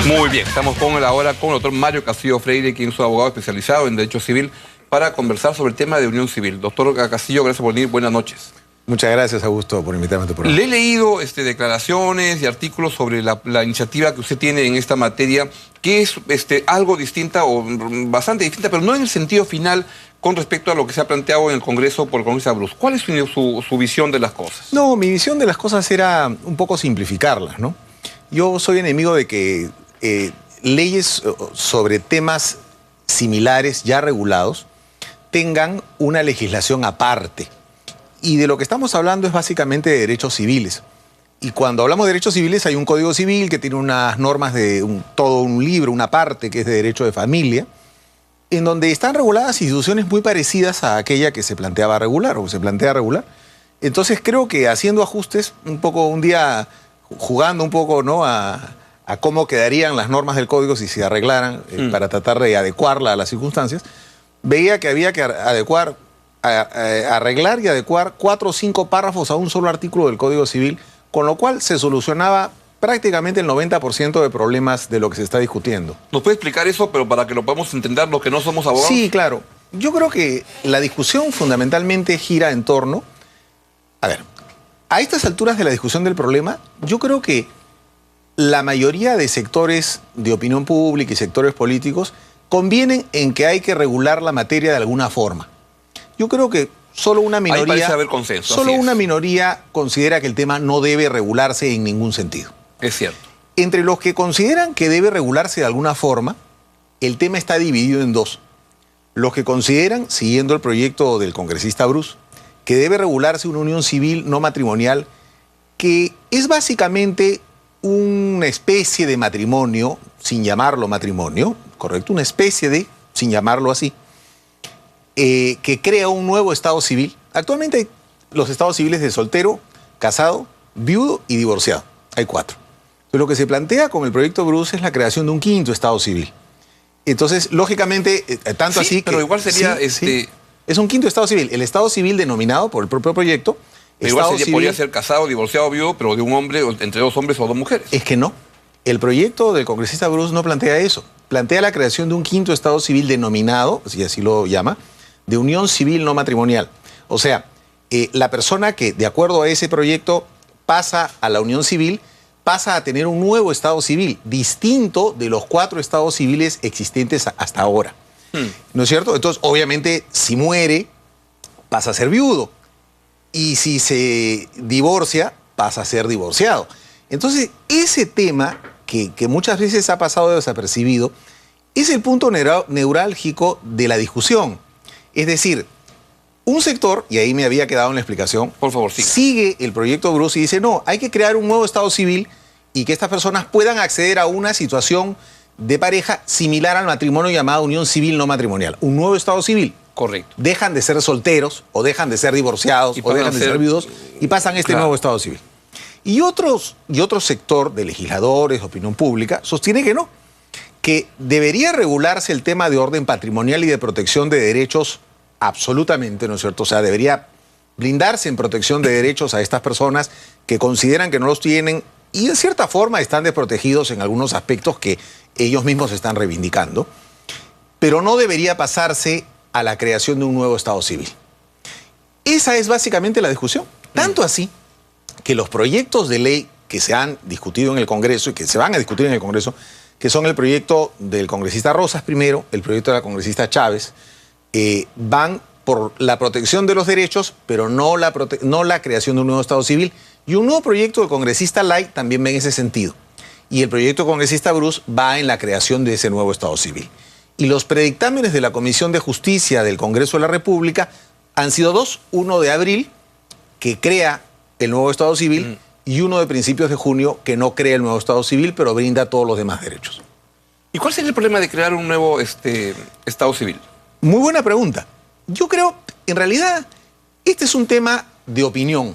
Muy bien, estamos ahora con el doctor Mario Castillo Freire, quien es un abogado especializado en Derecho Civil, para conversar sobre el tema de unión civil. Doctor Castillo, gracias por venir. Buenas noches. Muchas gracias, Augusto, por invitarme a tu programa. Le he leído declaraciones y artículos sobre la iniciativa que usted tiene en esta materia, que es algo distinta o bastante distinta, pero no en el sentido final con respecto a lo que se ha planteado en el Congreso por el congresista Bruce. ¿Cuál es su visión de las cosas? No, mi visión de las cosas era un poco simplificarlas, ¿no? Yo soy enemigo de que leyes sobre temas similares ya regulados tengan una legislación aparte. Y de lo que estamos hablando es básicamente de derechos civiles. Y cuando hablamos de derechos civiles hay un código civil que tiene unas normas de todo un libro, una parte que es de derecho de familia, en donde están reguladas instituciones muy parecidas a aquella que se planteaba regular o se plantea regular. Entonces creo que haciendo ajustes, un poco un día jugando un poco, ¿no?, a cómo quedarían las normas del código si se arreglaran para tratar de adecuarla a las circunstancias, veía que había que arreglar y adecuar 4 o 5 párrafos a un solo artículo del Código Civil, con lo cual se solucionaba prácticamente el 90% de problemas de lo que se está discutiendo. ¿Nos puede explicar eso, pero para que lo podamos entender los que no somos abogados? Sí, claro. Yo creo que la discusión fundamentalmente gira en torno... A ver, a estas alturas de la discusión del problema, yo creo que la mayoría de sectores de opinión pública y sectores políticos convienen en que hay que regular la materia de alguna forma. Yo creo que solo una minoría... Ahí parece haber consenso. Solo una minoría considera que el tema no debe regularse en ningún sentido. Es cierto. Entre los que consideran que debe regularse de alguna forma, el tema está dividido en dos. Los que consideran, siguiendo el proyecto del congresista Bruce, que debe regularse una unión civil no matrimonial, que es básicamente una especie de matrimonio, sin llamarlo matrimonio, ¿correcto? Una especie de, sin llamarlo así, que crea un nuevo estado civil. Actualmente hay los estados civiles de soltero, casado, viudo y divorciado. Hay 4. Pero lo que se plantea con el proyecto Bruce es la creación de un 5º estado civil. Entonces, lógicamente, tanto sí, así que... pero igual sería... Sí, es un 5º estado civil. El estado civil denominado por el propio proyecto... Pero igual podría ser casado, divorciado, viudo, pero de un hombre, entre 2 hombres o 2 mujeres. Es que no. El proyecto del congresista Bruce no plantea eso. Plantea la creación de un 5º estado civil denominado, si así lo llama, de unión civil no matrimonial. O sea, la persona que, de acuerdo a ese proyecto, pasa a la unión civil, pasa a tener un nuevo estado civil, distinto de los 4 estados civiles existentes hasta ahora. ¿No es cierto? Entonces, obviamente, si muere, pasa a ser viudo. Y si se divorcia, pasa a ser divorciado. Entonces, ese tema, que muchas veces ha pasado desapercibido, es el punto neurálgico de la discusión. Es decir, un sector, y ahí me había quedado en la explicación, por favor, sigue el proyecto Bruce y dice, no, hay que crear un nuevo estado civil y que estas personas puedan acceder a una situación de pareja similar al matrimonio llamado unión civil no matrimonial. Un nuevo estado civil. Correcto. Dejan de ser solteros, o dejan de ser divorciados, o dejan de ser viudos, y pasan a este nuevo estado civil. Y otro sector de legisladores, opinión pública, sostiene que no, que debería regularse el tema de orden patrimonial y de protección de derechos absolutamente, ¿no es cierto? O sea, debería blindarse en protección de derechos a estas personas que consideran que no los tienen y de cierta forma están desprotegidos en algunos aspectos que ellos mismos están reivindicando, pero no debería pasarse a la creación de un nuevo estado civil. Esa es básicamente la discusión. Tanto así que los proyectos de ley que se han discutido en el Congreso y que se van a discutir en el Congreso, que son el proyecto del congresista Rosas primero, el proyecto de la congresista Chávez, van por la protección de los derechos, pero no la creación de un nuevo estado civil. Y un nuevo proyecto del congresista Lai también va en ese sentido. Y el proyecto del congresista Bruce va en la creación de ese nuevo estado civil. Y los predictámenes de la Comisión de Justicia del Congreso de la República han sido 2. Uno de abril, que crea el nuevo Estado Civil, y uno de principios de junio, que no crea el nuevo Estado Civil, pero brinda todos los demás derechos. ¿Y cuál sería el problema de crear un nuevo Estado Civil? Muy buena pregunta. Yo creo, en realidad, este es un tema de opinión.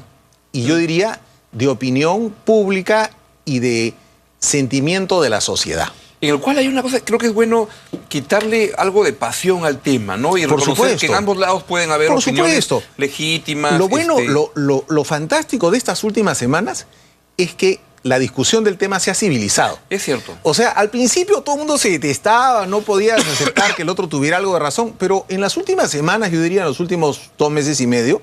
Y yo diría de opinión pública y de sentimiento de la sociedad. En el cual hay una cosa, creo que es bueno quitarle algo de pasión al tema, ¿no? Y reconocer que en ambos lados pueden haber opiniones legítimas. Lo bueno, lo fantástico de estas últimas semanas es que la discusión del tema se ha civilizado. Es cierto. O sea, al principio todo el mundo se detestaba, no podías aceptar que el otro tuviera algo de razón, pero en las últimas semanas, yo diría en los últimos 2 meses y medio,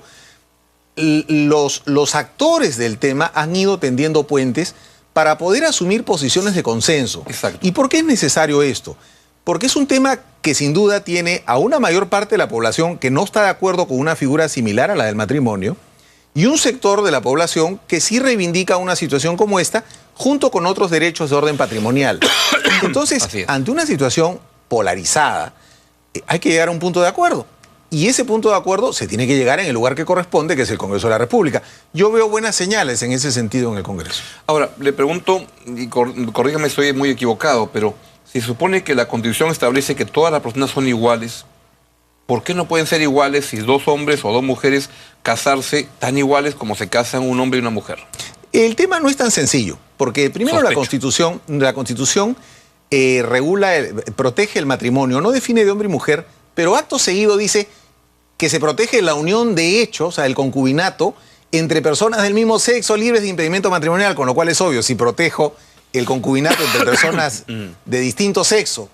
los actores del tema han ido tendiendo puentes para poder asumir posiciones de consenso. Exacto. ¿Y por qué es necesario esto? Porque es un tema que sin duda tiene a una mayor parte de la población que no está de acuerdo con una figura similar a la del matrimonio, y un sector de la población que sí reivindica una situación como esta, junto con otros derechos de orden patrimonial. Entonces, ante una situación polarizada, hay que llegar a un punto de acuerdo. Y ese punto de acuerdo se tiene que llegar en el lugar que corresponde, que es el Congreso de la República. Yo veo buenas señales en ese sentido en el Congreso. Ahora, le pregunto, y corrígame, estoy muy equivocado, pero si se supone que la Constitución establece que todas las personas son iguales, ¿por qué no pueden ser iguales si 2 hombres o 2 mujeres casarse tan iguales como se casan un hombre y una mujer? El tema no es tan sencillo, porque primero la Constitución regula, protege el matrimonio, no define de hombre y mujer, pero acto seguido dice que se protege la unión de hecho, o sea, el concubinato, entre personas del mismo sexo libres de impedimento matrimonial, con lo cual es obvio, si protejo el concubinato entre personas de distinto sexo,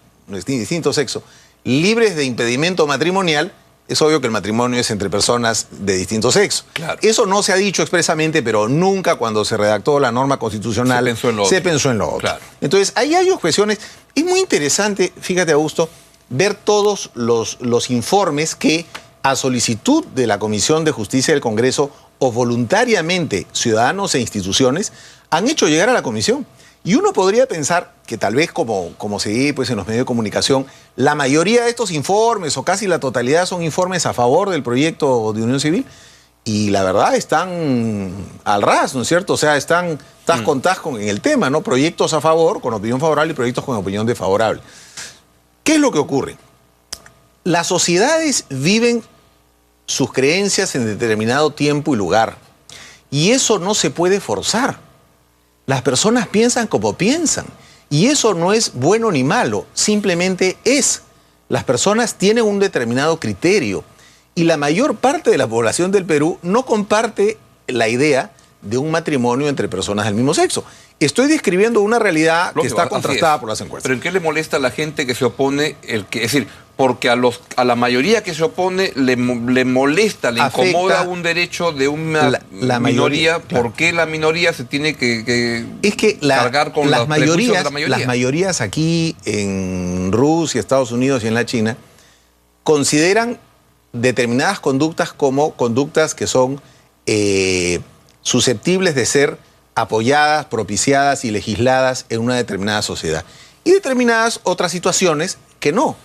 libres de impedimento matrimonial, es obvio que el matrimonio es entre personas de distinto sexo. Claro. Eso no se ha dicho expresamente, pero nunca cuando se redactó la norma constitucional se pensó en lo otro. Claro. Entonces, ahí hay objeciones. Es muy interesante, fíjate, Augusto, ver todos los informes que, a solicitud de la Comisión de Justicia del Congreso o voluntariamente ciudadanos e instituciones, han hecho llegar a la Comisión. Y uno podría pensar que tal vez, como se ve pues, en los medios de comunicación, la mayoría de estos informes, o casi la totalidad, son informes a favor del proyecto de unión civil. Y la verdad están al ras, ¿no es cierto? O sea, están tas con tas en el tema, ¿no? Proyectos a favor, con opinión favorable, y proyectos con opinión desfavorable. ¿Qué es lo que ocurre? Las sociedades viven sus creencias en determinado tiempo y lugar. Y eso no se puede forzar. Las personas piensan como piensan. Y eso no es bueno ni malo, simplemente es. Las personas tienen un determinado criterio. Y la mayor parte de la población del Perú no comparte la idea de un matrimonio entre personas del mismo sexo. Estoy describiendo una realidad que está contrastada por las encuestas. ¿Pero en qué le molesta a la gente que se opone? Es decir, porque a la mayoría que se opone le molesta, le incomoda un derecho de una minoría. Claro. ¿Por qué la minoría se tiene que cargar con las prejuicios de la mayoría? Las mayorías aquí en Rusia, Estados Unidos y en la China consideran determinadas conductas como conductas que son susceptibles de ser apoyadas, propiciadas y legisladas en una determinada sociedad. Y determinadas otras situaciones que no.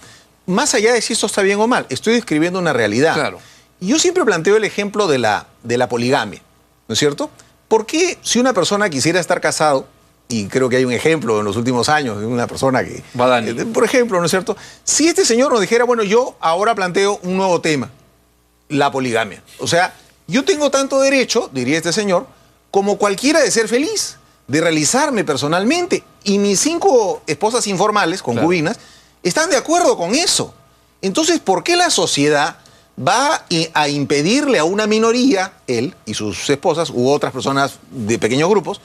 Más allá de si esto está bien o mal, estoy describiendo una realidad. Claro. Y yo siempre planteo el ejemplo de la poligamia, ¿no es cierto? ¿Por qué si una persona quisiera estar casado, y creo que hay un ejemplo en los últimos años de una persona que... por ejemplo, ¿no es cierto? Si este señor nos dijera, bueno, yo ahora planteo un nuevo tema, la poligamia. O sea, yo tengo tanto derecho, diría este señor, como cualquiera de ser feliz, de realizarme personalmente. Y mis 5 esposas informales, concubinas, están de acuerdo con eso. Entonces, ¿por qué la sociedad va a impedirle a una minoría, él y sus esposas, u otras personas de pequeños grupos,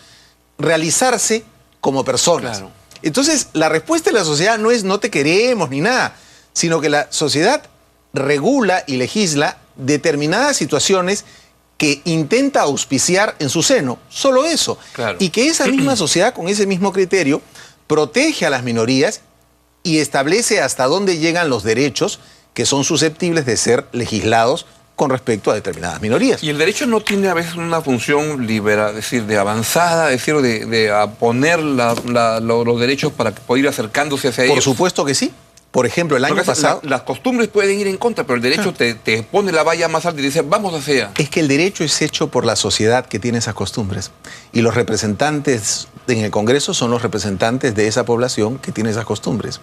realizarse como personas? Claro. Entonces, la respuesta de la sociedad no es no te queremos ni nada, sino que la sociedad regula y legisla determinadas situaciones que intenta auspiciar en su seno, solo eso. Claro. Y que esa misma sociedad, con ese mismo criterio, protege a las minorías y establece hasta dónde llegan los derechos que son susceptibles de ser legislados con respecto a determinadas minorías. Y el derecho no tiene a veces una función liberal, es decir, de avanzada, es decir, de poner los derechos para poder ir acercándose hacia ellos. Por supuesto que sí. Por ejemplo, el año pasado... Las costumbres pueden ir en contra, pero el derecho te pone la valla más alta y dice, vamos hacia allá. Es que el derecho es hecho por la sociedad que tiene esas costumbres. Y los representantes en el Congreso son los representantes de esa población que tiene esas costumbres.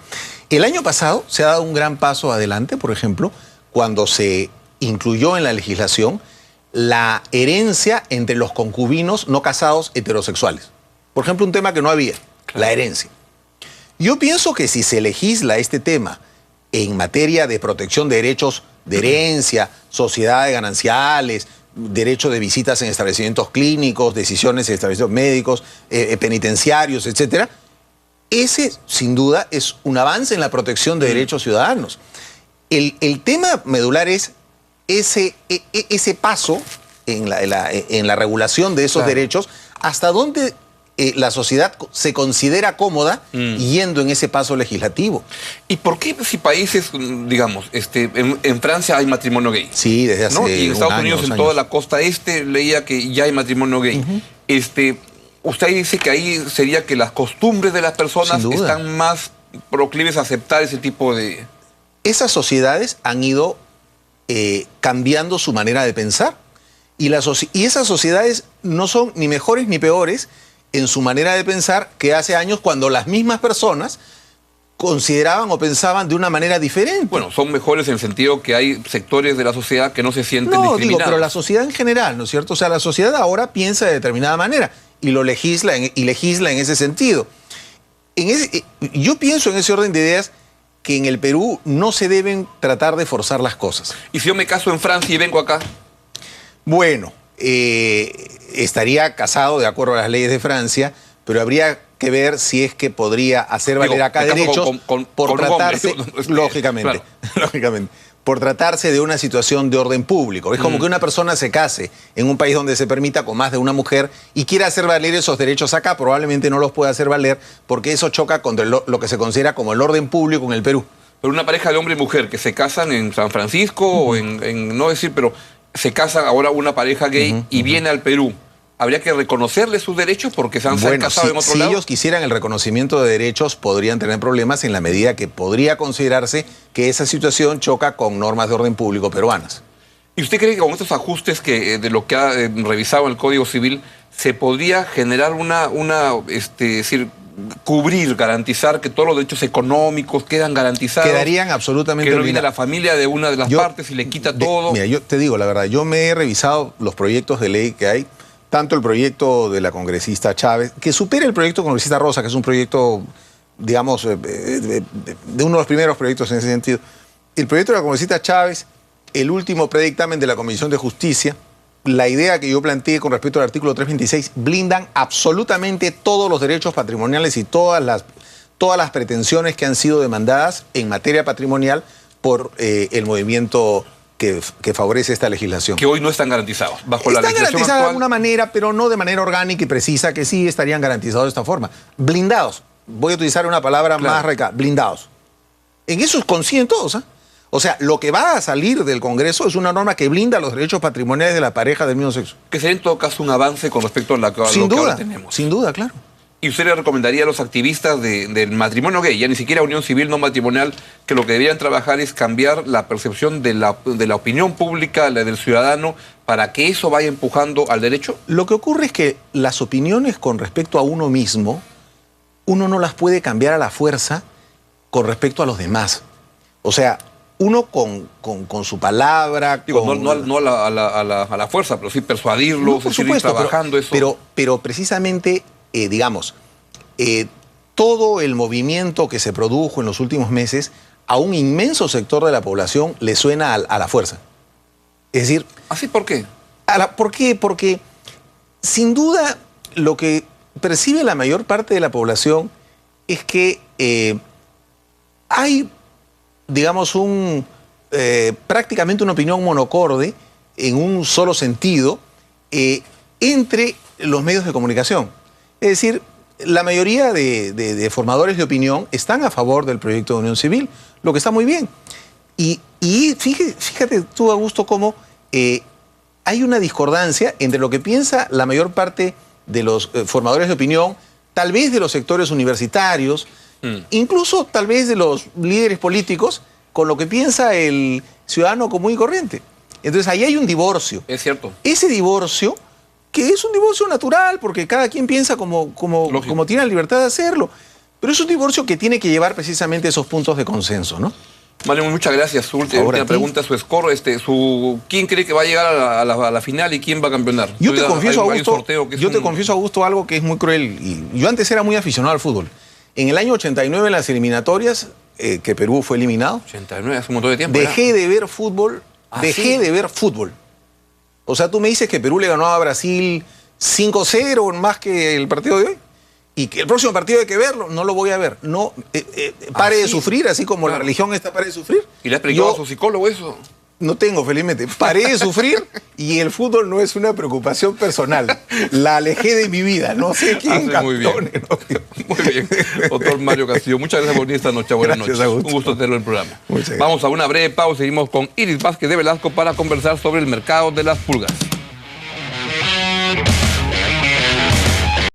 El año pasado se ha dado un gran paso adelante, por ejemplo, cuando se incluyó en la legislación la herencia entre los concubinos no casados heterosexuales. Por ejemplo, un tema que no había, la herencia. Yo pienso que si se legisla este tema en materia de protección de derechos de herencia, sociedades gananciales, derecho de visitas en establecimientos clínicos, decisiones en establecimientos médicos, penitenciarios, etcétera. Ese, sin duda, es un avance en la protección de derechos ciudadanos. El tema medular es ese paso en la regulación de esos derechos, hasta dónde la sociedad se considera cómoda yendo en ese paso legislativo. ¿Y por qué si países, digamos, en Francia hay matrimonio gay? Sí, desde hace Y en Estados Unidos, en toda la costa este, leía que ya hay matrimonio gay. Usted dice que ahí sería que las costumbres de las personas están más proclives a aceptar ese tipo de... Esas sociedades han ido cambiando su manera de pensar. Y esas sociedades no son ni mejores ni peores en su manera de pensar que hace años, cuando las mismas personas consideraban o pensaban de una manera diferente. Bueno, son mejores en el sentido que hay sectores de la sociedad que no se sienten discriminados. Digo, pero la sociedad en general, ¿no es cierto? O sea, la sociedad ahora piensa de determinada manera y lo legisla en ese sentido. Yo pienso en ese orden de ideas que en el Perú no se deben tratar de forzar las cosas. ¿Y si yo me caso en Francia y vengo acá? Bueno, estaría casado de acuerdo a las leyes de Francia, pero habría que ver si es que podría hacer valer acá derechos por tratarse, lógicamente, por tratarse de una situación de orden público. Es como que una persona se case en un país donde se permita con más de una mujer y quiera hacer valer esos derechos acá, probablemente no los pueda hacer valer porque eso choca contra lo que se considera como el orden público en el Perú. Pero una pareja de hombre y mujer que se casan en San Francisco o no decir, pero se casa ahora una pareja gay y viene al Perú, ¿habría que reconocerle sus derechos porque se han casado en otro lado? Si ellos quisieran el reconocimiento de derechos, podrían tener problemas en la medida que podría considerarse que esa situación choca con normas de orden público peruanas. ¿Y usted cree que con estos ajustes de lo que ha revisado el Código Civil se podría generar cubrir, garantizar que todos los derechos económicos quedan garantizados? Quedarían absolutamente que no viene la familia de una de las partes y le quita todo. Mira, yo te digo la verdad, yo me he revisado los proyectos de ley que hay, tanto el proyecto de la congresista Chávez, que supera el proyecto congresista Rosa, que es un proyecto, digamos, de uno de los primeros proyectos en ese sentido. El proyecto de la congresista Chávez, el último predictamen de la Comisión de Justicia, la idea que yo planteé con respecto al artículo 326, blindan absolutamente todos los derechos patrimoniales y todas las pretensiones que han sido demandadas en materia patrimonial por el movimiento que favorece esta legislación. Que hoy no están garantizados. Bajo la legislación garantizadas actual, de alguna manera, pero no de manera orgánica y precisa, que sí estarían garantizados de esta forma. Blindados. Voy a utilizar una palabra más rica. Blindados. En eso coinciden todos, ¿eh? O sea, lo que va a salir del Congreso es una norma que blinda los derechos patrimoniales de la pareja del mismo sexo. Que sería en todo caso un avance con respecto a lo que ahora tenemos. Sin duda, claro. ¿Y usted le recomendaría a los activistas del matrimonio gay, ya ni siquiera unión civil no matrimonial, que lo que deberían trabajar es cambiar la percepción de la opinión pública, la del ciudadano, para que eso vaya empujando al derecho? Lo que ocurre es que las opiniones con respecto a uno mismo, uno no las puede cambiar a la fuerza con respecto a los demás. O sea, uno con su palabra... Digo, no a la fuerza, pero sí persuadirlos, por supuesto, trabajando eso. Pero precisamente, todo el movimiento que se produjo en los últimos meses, a un inmenso sector de la población le suena a la fuerza. Es decir... ¿Así por qué? ¿Por qué? Porque, sin duda, lo que percibe la mayor parte de la población es que hay, digamos, prácticamente una opinión monocorde en un solo sentido entre los medios de comunicación. Es decir, la mayoría de formadores de opinión están a favor del proyecto de unión civil, lo que está muy bien. Y fíjate tú, Augusto, cómo hay una discordancia entre lo que piensa la mayor parte de los formadores de opinión, tal vez de los sectores universitarios, incluso tal vez de los líderes políticos, con lo que piensa el ciudadano común y corriente. Entonces ahí hay un divorcio. Es cierto. Ese divorcio, que es un divorcio natural, porque cada quien piensa como tiene la libertad de hacerlo, pero es un divorcio que tiene que llevar precisamente esos puntos de consenso, ¿no? Vale, muchas gracias. Su última pregunta, su score, ¿quién cree que va a llegar a la final y quién va a campeonar? Yo te confieso, Augusto, algo que es muy cruel. Y yo antes era muy aficionado al fútbol. En el año 89, en las eliminatorias, que Perú fue eliminado, 89, hace un montón de tiempo. Dejé de ver fútbol. O sea, tú me dices que Perú le ganó a Brasil 5-0 más que el partido de hoy. Y que el próximo partido hay que verlo, no lo voy a ver. No, pare de sufrir, así como la religión está pare de sufrir. ¿Y le ha explicado a su psicólogo eso? No tengo, felizmente. Paré de sufrir y el fútbol no es una preocupación personal. La alejé de mi vida. No sé quién muy bien. Muy bien. Doctor Mario Castillo, muchas gracias por venir esta noche. Buenas noches. Un gusto tenerlo en el programa. Vamos a una breve pausa. Seguimos con Iris Vázquez de Velasco para conversar sobre el mercado de las pulgas.